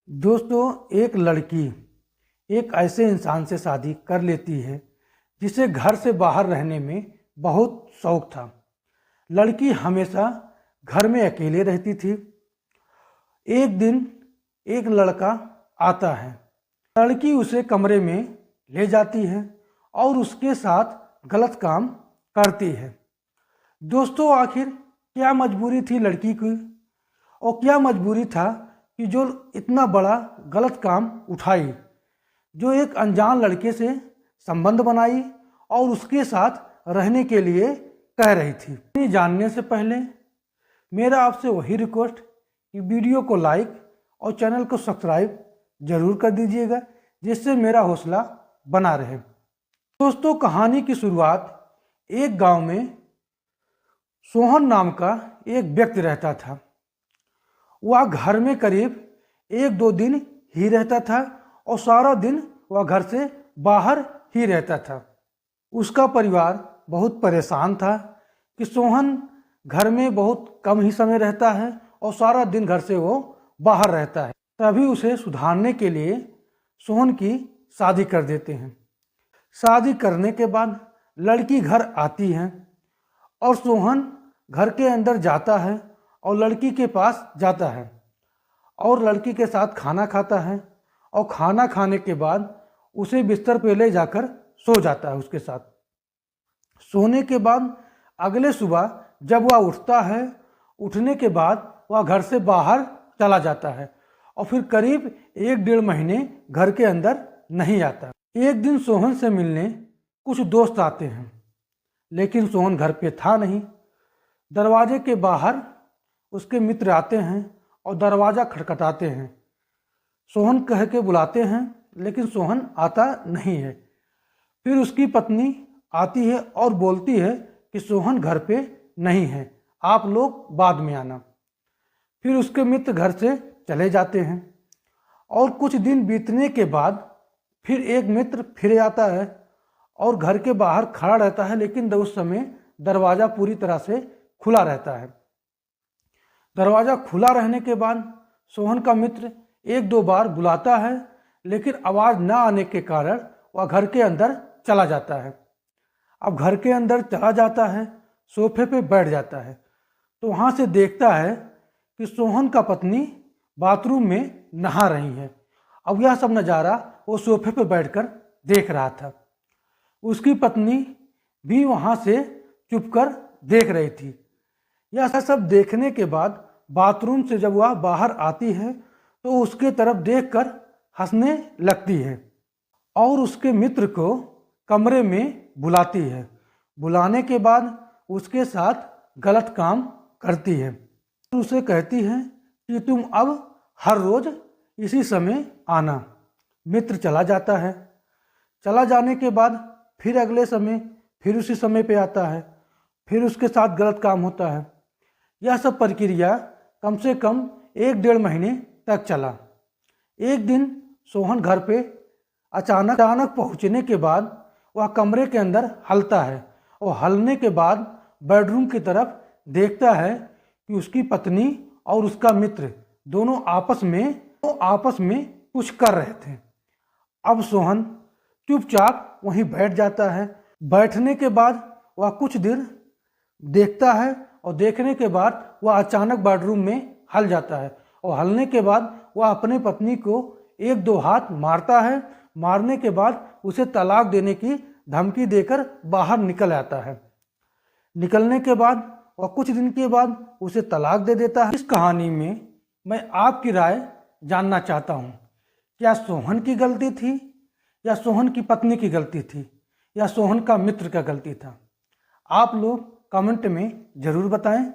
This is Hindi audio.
दोस्तों, एक लड़की एक ऐसे इंसान से शादी कर लेती है जिसे घर से बाहर रहने में बहुत शौक था। लड़की हमेशा घर में अकेले रहती थी। एक दिन एक लड़का आता है। लड़की उसे कमरे में ले जाती है और उसके साथ गलत काम करती है। दोस्तों, आखिर क्या मजबूरी थी लड़की की और क्या मजबूरी था कि जो इतना बड़ा गलत काम उठाई, जो एक अनजान लड़के से संबंध बनाई और उसके साथ रहने के लिए कह रही थी। जानने से पहले मेरा आपसे वही रिक्वेस्ट कि वीडियो को लाइक और चैनल को सब्सक्राइब जरूर कर दीजिएगा, जिससे मेरा हौसला बना रहे। दोस्तों, कहानी की शुरुआत एक गांव में सोहन नाम का एक व्यक्ति रहता था। वह घर में करीब 1-2 दिन ही रहता था और सारा दिन वह घर से बाहर ही रहता था। उसका परिवार बहुत परेशान था कि सोहन घर में बहुत कम ही समय रहता है और सारा दिन घर से वो बाहर रहता है। तभी उसे सुधारने के लिए सोहन की शादी कर देते हैं। शादी करने के बाद लड़की घर आती है और सोहन घर के अंदर जाता है और लड़की के पास जाता है और लड़की के साथ खाना खाता है और खाना खाने के बाद उसे बिस्तर पे ले जाकर सो जाता है उसके साथ। सोने के बाद अगले सुबह जब वह उठता है, उठने के बाद वह घर से बाहर चला जाता है और फिर करीब 1-1.5 महीने घर के अंदर नहीं आता। एक दिन सोहन से मिलने कुछ दोस्त आते हैं, लेकिन सोहन घर पे था नहीं। दरवाजे के बाहर उसके मित्र आते हैं और दरवाज़ा खटखटाते हैं। सोहन कह के बुलाते हैं, लेकिन सोहन आता नहीं है। फिर उसकी पत्नी आती है और बोलती है कि सोहन घर पे नहीं है, आप लोग बाद में आना। फिर उसके मित्र घर से चले जाते हैं और कुछ दिन बीतने के बाद फिर एक मित्र फिर आता है और घर के बाहर खड़ा रहता है, लेकिन उस समय दरवाज़ा पूरी तरह से खुला रहता है। दरवाज़ा खुला रहने के बाद सोहन का मित्र 1-2 बार बुलाता है, लेकिन आवाज़ न आने के कारण वह घर के अंदर चला जाता है। अब घर के अंदर चला जाता है, सोफे पे बैठ जाता है, तो वहाँ से देखता है कि सोहन का पत्नी बाथरूम में नहा रही है। अब यह सब नज़ारा वो सोफे पे बैठकर देख रहा था। उसकी पत्नी भी वहाँ से चुपकर देख रही थी। यह सब देखने के बाद बाथरूम से जब वह बाहर आती है तो उसके तरफ देखकर हंसने लगती है और उसके मित्र को कमरे में बुलाती है। बुलाने के बाद उसके साथ गलत काम करती है। उसे कहती है कि तुम अब हर रोज इसी समय आना। मित्र चला जाता है। चला जाने के बाद फिर अगले समय फिर उसी समय पे आता है, फिर उसके साथ गलत काम होता है। यह सब प्रक्रिया कम से कम 1-1.5 महीने तक चला। एक दिन सोहन घर पे अचानक पहुंचने के बाद वह कमरे के अंदर हलता है और हलने के बाद बेडरूम की तरफ देखता है कि उसकी पत्नी और उसका मित्र दोनों आपस में कुछ कर रहे थे। अब सोहन चुपचाप वहीं बैठ जाता है। बैठने के बाद वह कुछ देर देखता है और देखने के बाद वह अचानक बेडरूम में हल जाता है और हलने के बाद वह अपने पत्नी को 1-2 हाथ मारता है। मारने के बाद उसे तलाक देने की धमकी देकर बाहर निकल आता है। निकलने के बाद और कुछ दिन के बाद उसे तलाक दे देता है। इस कहानी में मैं आपकी राय जानना चाहता हूँ, क्या सोहन की गलती थी या सोहन की पत्नी की गलती थी या सोहन का मित्र का गलती था? आप लोग कमेंट में ज़रूर बताएं।